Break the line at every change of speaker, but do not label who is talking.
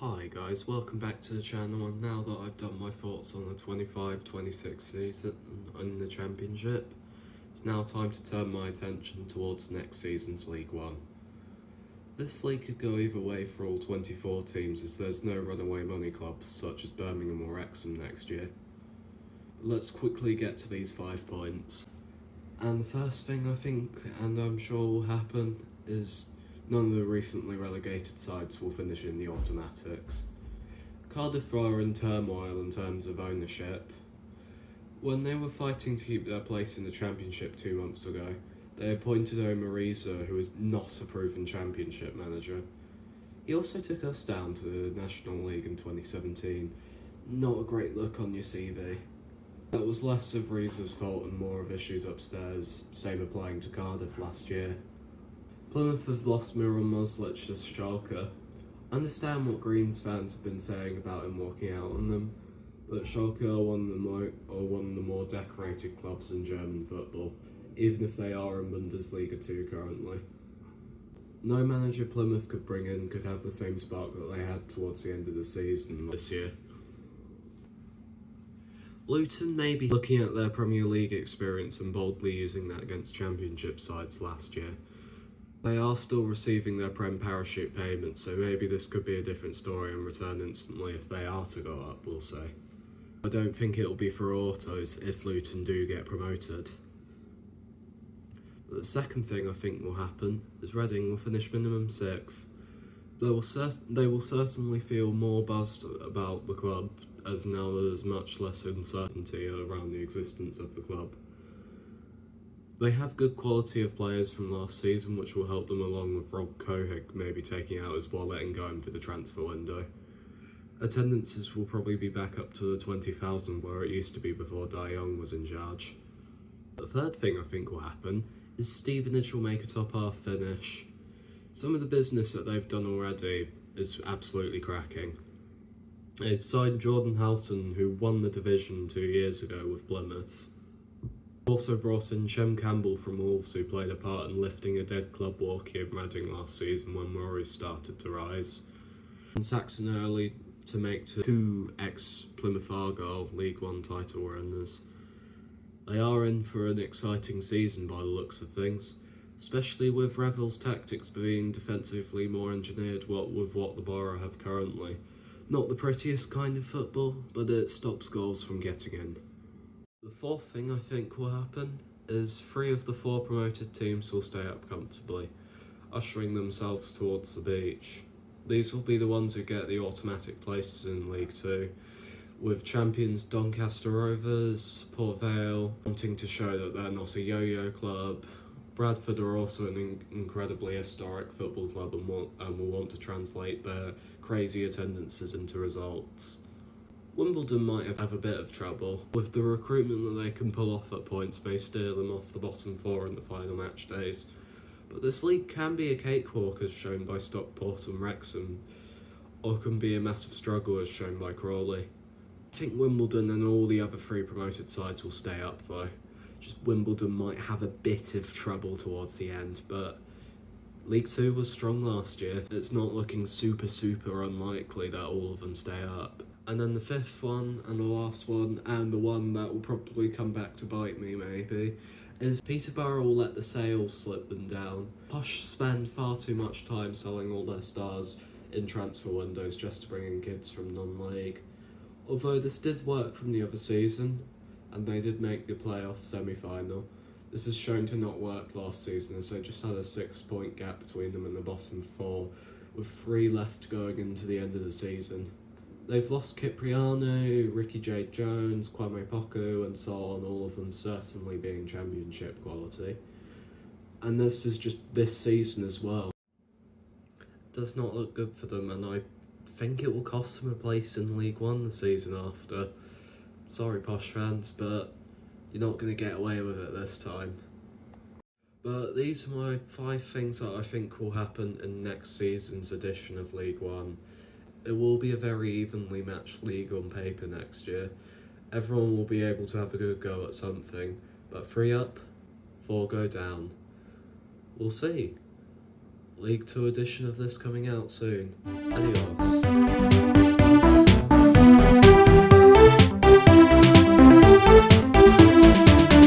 Hi guys, welcome back to the channel, and now that I've done my thoughts on the 25-26 season in the Championship, it's now time to turn my attention towards next season's League One. This league could go either way for all 24 teams, as there's no runaway money clubs such as Birmingham or Wrexham next year. Let's quickly get to these 5 points. And the first thing I think, and I'm sure will happen, is none of the recently relegated sides will finish in the automatics. Cardiff are in turmoil in terms of ownership. When they were fighting to keep their place in the Championship 2 months ago, they appointed Omariza, who is not a proven Championship manager. He also took us down to the National League in 2017. Not a great look on your CV. That was less of Riza's fault and more of issues upstairs, same applying to Cardiff last year. Plymouth have lost Miran Muslic to Schalke. I understand what Greens fans have been saying about him walking out on them, but Schalke are one of the more decorated clubs in German football, even if they are in Bundesliga 2 currently. No manager Plymouth could bring in could have the same spark that they had towards the end of the season this year. Luton may be looking at their Premier League experience and boldly using that against Championship sides last year. They are still receiving their Prem parachute payments, so maybe this could be a different story and return instantly if they are to go up, we'll say. I don't think it'll be for autos if Luton do get promoted. But the second thing I think will happen is Reading will finish minimum 6th. They will certainly feel more buzzed about the club, as now there's much less uncertainty around the existence of the club. They have good quality of players from last season, which will help them, along with Rob Kohig maybe taking out his wallet and going for the transfer window. Attendances will probably be back up to the 20,000 where it used to be before Dai Young was in charge. The third thing I think will happen is Stevenage will make a top half finish. Some of the business that they've done already is absolutely cracking. They've signed Jordan Houghton, who won the division 2 years ago with Plymouth. Also brought in Shem Campbell from Wolves, who played a part in lifting a dead club walkie in Reading last season when Murray started to rise. And Saxon Early to make 2 ex-Plymouth Argyle League One title winners. They are in for an exciting season by the looks of things, especially with Revell's tactics being defensively more engineered with what the Borough have currently. Not the prettiest kind of football, but it stops goals from getting in. The fourth thing I think will happen is 3 of the 4 promoted teams will stay up comfortably, ushering themselves towards the beach. These will be the ones who get the automatic places in League 2, with champions Doncaster Rovers, Port Vale wanting to show that they're not a yo-yo club. Bradford are also an incredibly historic football club and will want to translate their crazy attendances into results. Wimbledon might have a bit of trouble, with the recruitment that they can pull off at points may steer them off the bottom 4 in the final match days. But this league can be a cakewalk as shown by Stockport and Wrexham, or can be a massive struggle as shown by Crawley. I think Wimbledon and all the other 3 promoted sides will stay up though. Just Wimbledon might have a bit of trouble towards the end, but League 2 was strong last year. It's not looking super unlikely that all of them stay up. And then the 5th one, and the last one, and the one that will probably come back to bite me maybe, is Peterborough will let the sales slip them down. Posh spend far too much time selling all their stars in transfer windows just to bring in kids from non-league. Although this did work from the other season, and they did make the playoff semi-final, this is shown to not work last season, as they just had a 6-point gap between them and the bottom 4, with 3 left going into the end of the season. They've lost Cipriano, Ricky J. Jones, Kwame Poku, and so on, all of them certainly being Championship quality. And this is just this season as well. It does not look good for them, and I think it will cost them a place in League One the season after. Sorry Posh fans, but you're not going to get away with it this time. But these are my 5 things that I think will happen in next season's edition of League One. It will be a very evenly matched league on paper next year. Everyone will be able to have a good go at something, but 3 up, 4 go down. We'll see. League 2 edition of this coming out soon. Adios.